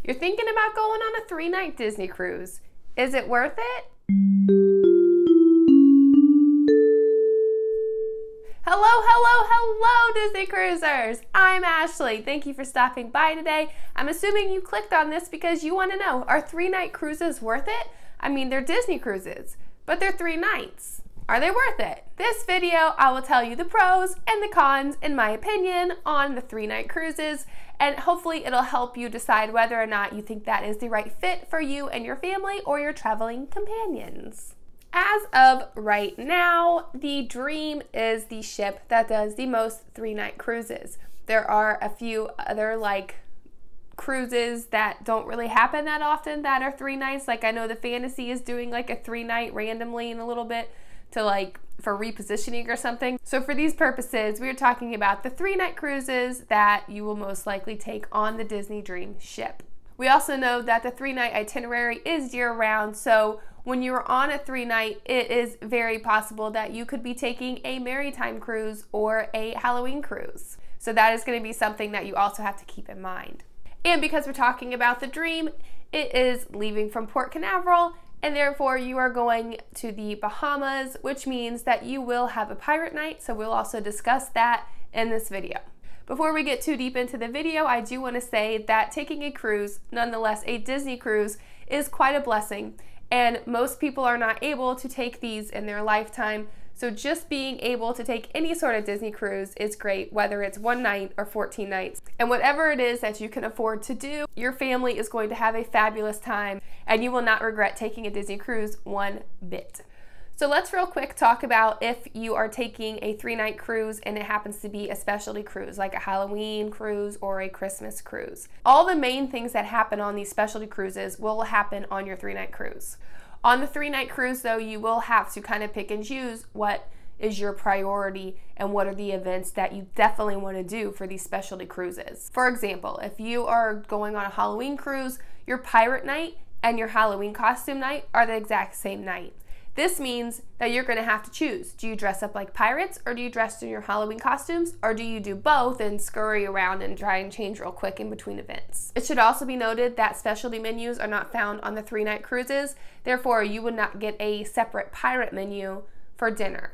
You're thinking about going on a 3-night Disney cruise. Is it worth it? Hello, Disney Cruisers! I'm Ashley. Thank you for stopping by today. I'm assuming you clicked on this because you want to know, are 3-night cruises worth it? I mean, they're Disney cruises, but they're 3 nights. Are they worth it? This video, I will tell you the pros and the cons, in my opinion, on the 3-night cruises, and hopefully it'll help you decide whether or not you think that is the right fit for you and your family or your traveling companions. As of right now, the Dream is the ship that does the most 3-night cruises. There are a few other cruises that don't really happen that often that are 3 nights. Like I know the Fantasy is doing like a 3-night randomly in a little bit to for repositioning or something. So for these purposes, we're talking about the 3-night cruises that you will most likely take on the Disney Dream ship. We also know that the 3-night itinerary is year-round, so when you're on a 3-night, it is very possible that you could be taking a Maritime cruise or a Halloween cruise. So that is going to be something that you also have to keep in mind. And because we're talking about the Dream, it is leaving from Port Canaveral, and therefore you are going to the Bahamas, which means that you will have a pirate night, so we'll also discuss that in this video. Before we get too deep into the video, I do want to say that taking a cruise, nonetheless a Disney cruise, is quite a blessing, and most people are not able to take these in their lifetime. So just being able to take any sort of Disney cruise is great, whether it's 1 night or 14 nights. And whatever it is that you can afford to do, your family is going to have a fabulous time and you will not regret taking a Disney cruise one bit. So let's real quick talk about if you are taking a 3-night cruise and it happens to be a specialty cruise, like a Halloween cruise or a Christmas cruise. All the main things that happen on these specialty cruises will happen on your 3-night cruise. On the 3-night cruise, though, you will have to kind of pick and choose what is your priority and what are the events that you definitely want to do for these specialty cruises. For example, if you are going on a Halloween cruise, your pirate night and your Halloween costume night are the exact same night. This means that you're going to have to choose. Do you dress up like pirates, or do you dress in your Halloween costumes, or do you do both and scurry around and try and change real quick in between events? It should also be noted that specialty menus are not found on the 3-night cruises. Therefore, you would not get a separate pirate menu for dinner.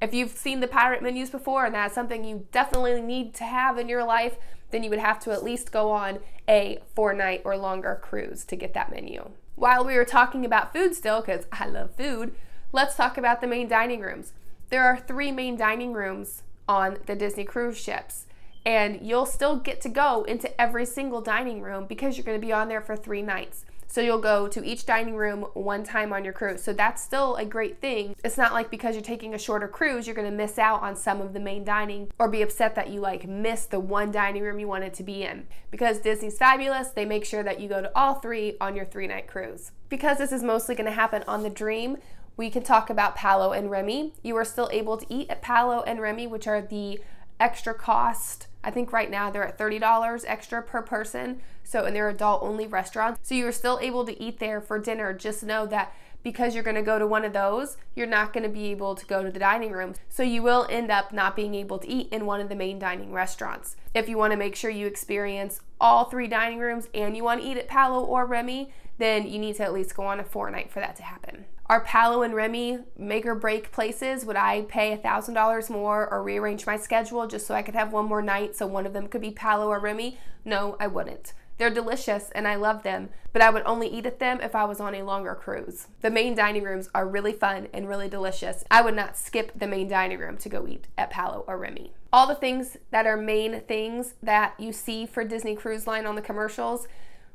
If you've seen the pirate menus before and that's something you definitely need to have in your life, then you would have to at least go on a 4-night or longer cruise to get that menu. While we were talking about food still, because I love food, let's talk about the main dining rooms. There are 3 main dining rooms on the Disney cruise ships, and you'll still get to go into every single dining room because you're going to be on there for 3 nights. So you'll go to each dining room 1 time on your cruise. So that's still a great thing. It's not like because you're taking a shorter cruise, you're going to miss out on some of the main dining or be upset that you missed the 1 dining room you wanted to be in. Because Disney's fabulous, they make sure that you go to all 3 on your 3-night cruise. Because this is mostly going to happen on the Dream, we can talk about Palo and Remy. You are still able to eat at Palo and Remy, which are the extra cost. I think right now they're at $30 extra per person. So, and they're adult only restaurants. So you're still able to eat there for dinner. Just know that because you're going to go to one of those, you're not going to be able to go to the dining room. So you will end up not being able to eat in one of the main dining restaurants. If you want to make sure you experience all 3 dining rooms and you want to eat at Palo or Remy, then you need to at least go on a 4-night for that to happen. Are Palo and Remy make or break places? Would I pay $1,000 more or rearrange my schedule just so I could have 1 more night so one of them could be Palo or Remy? No, I wouldn't. They're delicious and I love them, but I would only eat at them if I was on a longer cruise. The main dining rooms are really fun and really delicious. I would not skip the main dining room to go eat at Palo or Remy. All the things that are main things that you see for Disney Cruise Line on the commercials,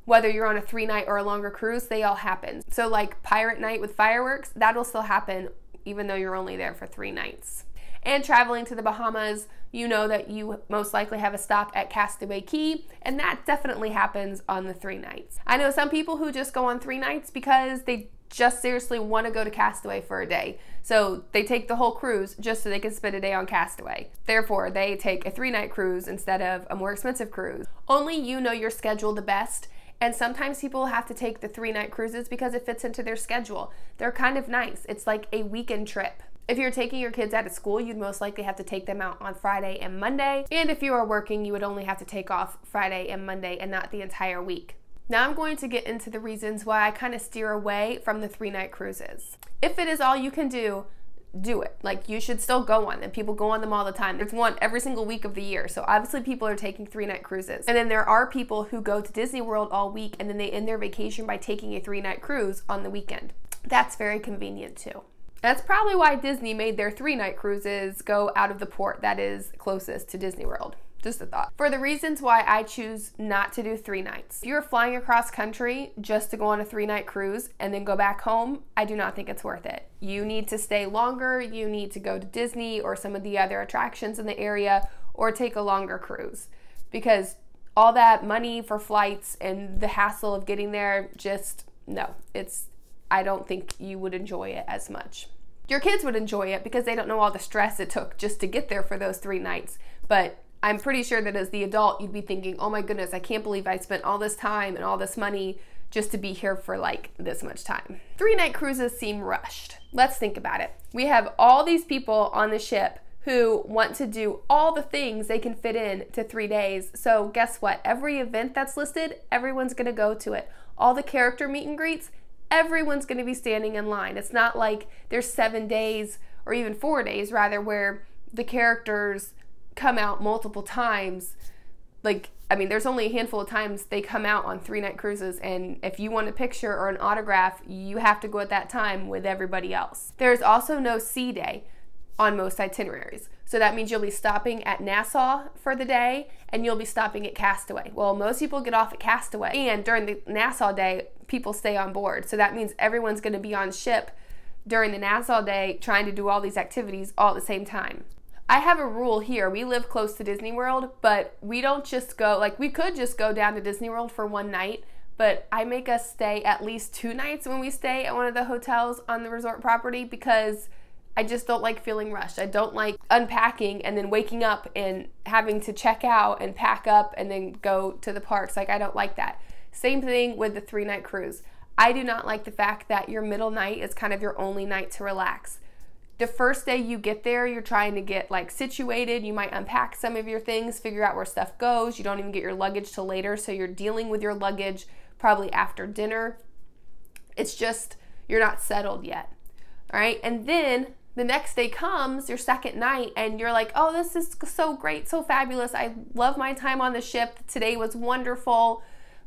whether you're on a 3-night or a longer cruise, they all happen. So like Pirate Night with fireworks, that'll still happen even though you're only there for 3 nights. And traveling to the Bahamas, you know that you most likely have a stop at Castaway Cay, and that definitely happens on the 3 nights. I know some people who just go on 3 nights because they just seriously want to go to Castaway for a day. So they take the whole cruise just so they can spend a day on Castaway. Therefore, they take a 3-night cruise instead of a more expensive cruise. Only you know your schedule the best. And sometimes people have to take the 3-night cruises because it fits into their schedule. They're kind of nice. It's like a weekend trip. If you're taking your kids out of school, you'd most likely have to take them out on Friday and Monday. And if you are working, you would only have to take off Friday and Monday and not the entire week. Now I'm going to get into the reasons why I kind of steer away from the 3-night cruises. If it is all you can do it. Like, you should still go on them. People go on them all the time. There's one every single week of the year. So obviously people are taking 3-night cruises. And then there are people who go to Disney World all week and then they end their vacation by taking a 3-night cruise on the weekend. That's very convenient too. That's probably why Disney made their 3-night cruises go out of the port that is closest to Disney World. Just a thought. For the reasons why I choose not to do 3 nights. If you're flying across country just to go on a 3-night cruise and then go back home, I do not think it's worth it. You need to stay longer, you need to go to Disney or some of the other attractions in the area, or take a longer cruise. Because all that money for flights and the hassle of getting there, just no. I don't think you would enjoy it as much. Your kids would enjoy it because they don't know all the stress it took just to get there for those 3 nights. But I'm pretty sure that as the adult, you'd be thinking, oh my goodness, I can't believe I spent all this time and all this money just to be here for like this much time. 3-night cruises seem rushed. Let's think about it. We have all these people on the ship who want to do all the things they can fit in to 3 days. So guess what? Every event that's listed, everyone's gonna go to it. All the character meet and greets, everyone's gonna be standing in line. It's not like there's 7 days or even 4 days rather where the characters come out multiple times. Like, I mean, there's only a handful of times they come out on 3-night cruises, and if you want a picture or an autograph, you have to go at that time with everybody else. There's also no sea day on most itineraries. So that means you'll be stopping at Nassau for the day and you'll be stopping at Castaway. Well, most people get off at Castaway, and during the Nassau day, people stay on board. So that means everyone's gonna be on ship during the Nassau day trying to do all these activities all at the same time. I have a rule here. We live close to Disney World, but we don't just go, like, we could just go down to Disney World for 1 night, but I make us stay at least 2 nights when we stay at one of the hotels on the resort property because I just don't like feeling rushed. I don't like unpacking and then waking up and having to check out and pack up and then go to the parks. Like, I don't like that. Same thing with the 3-night cruise. I do not like the fact that your middle night is kind of your only night to relax. The first day you get there, you're trying to get like situated. You might unpack some of your things, figure out where stuff goes. You don't even get your luggage till later, so you're dealing with your luggage probably after dinner. It's just, you're not settled yet. All right, and then the next day comes, your second night, and you're like, oh, this is so great, so fabulous. I love my time on the ship. Today was wonderful.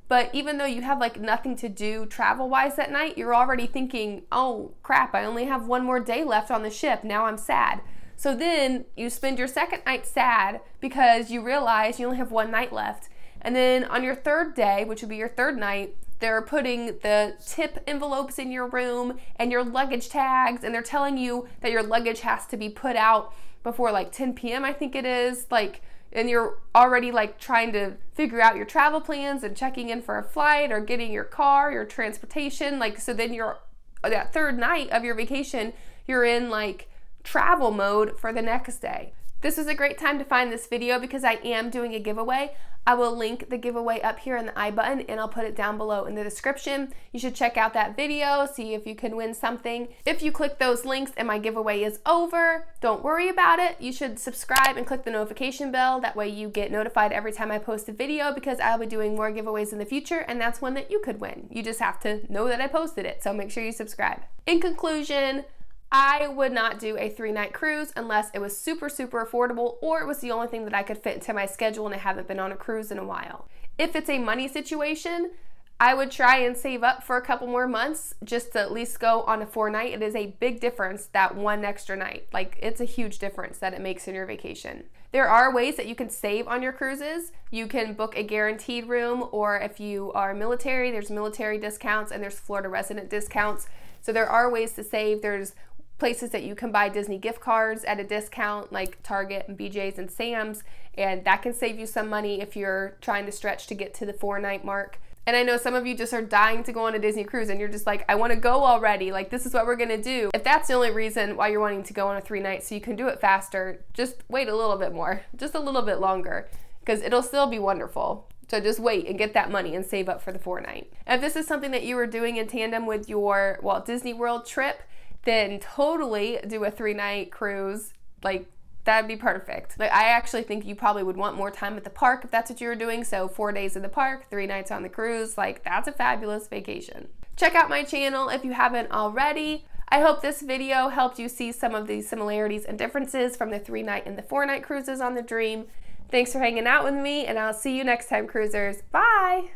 But even though you have like nothing to do travel-wise that night, you're already thinking, oh crap, I only have 1 more day left on the ship. Now I'm sad. So then you spend your second night sad because you realize you only have 1 night left. And then on your 3rd day, which would be your 3rd night, they're putting the tip envelopes in your room and your luggage tags, and they're telling you that your luggage has to be put out before like 10 p.m. I think it is. Like, and you're already like trying to figure out your travel plans and checking in for a flight or getting your car, your transportation. Like, so then you're, that 3rd night of your vacation, you're in like travel mode for the next day. This is a great time to find this video because I am doing a giveaway. I will link the giveaway up here in the I button and I'll put it down below in the description. You should check out that video, see if you can win something. If you click those links and my giveaway is over, don't worry about it. You should subscribe and click the notification bell. That way you get notified every time I post a video because I'll be doing more giveaways in the future, and that's one that you could win. You just have to know that I posted it, so make sure you subscribe. In conclusion, I would not do a 3-night cruise unless it was super, super affordable or it was the only thing that I could fit into my schedule and I haven't been on a cruise in a while. If it's a money situation, I would try and save up for a couple more months just to at least go on a 4-night. It is a big difference, that 1 extra night. Like, it's a huge difference that it makes in your vacation. There are ways that you can save on your cruises. You can book a guaranteed room, or if you are military, there's military discounts and there's Florida resident discounts. So there are ways to save. There's places that you can buy Disney gift cards at a discount, like Target and BJ's and Sam's, and that can save you some money if you're trying to stretch to get to the 4-night mark. And I know some of you just are dying to go on a Disney cruise and you're just like, I want to go already. Like, this is what we're going to do. If that's the only reason why you're wanting to go on a 3-night so you can do it faster, just wait a little bit more, just a little bit longer, because it'll still be wonderful. So just wait and get that money and save up for the 4-night. If this is something that you were doing in tandem with your Walt Disney World trip, then totally do a 3-night cruise. Like, That'd be perfect. Like, I actually think you probably would want more time at the park if that's what you were doing. So 4 days in the park, 3 nights on the cruise, like that's a fabulous vacation. Check out my channel if you haven't already. I hope this video helped you see some of the similarities and differences from the 3-night and the 4-night cruises on the Dream. Thanks for hanging out with me, and I'll see you next time, cruisers. Bye!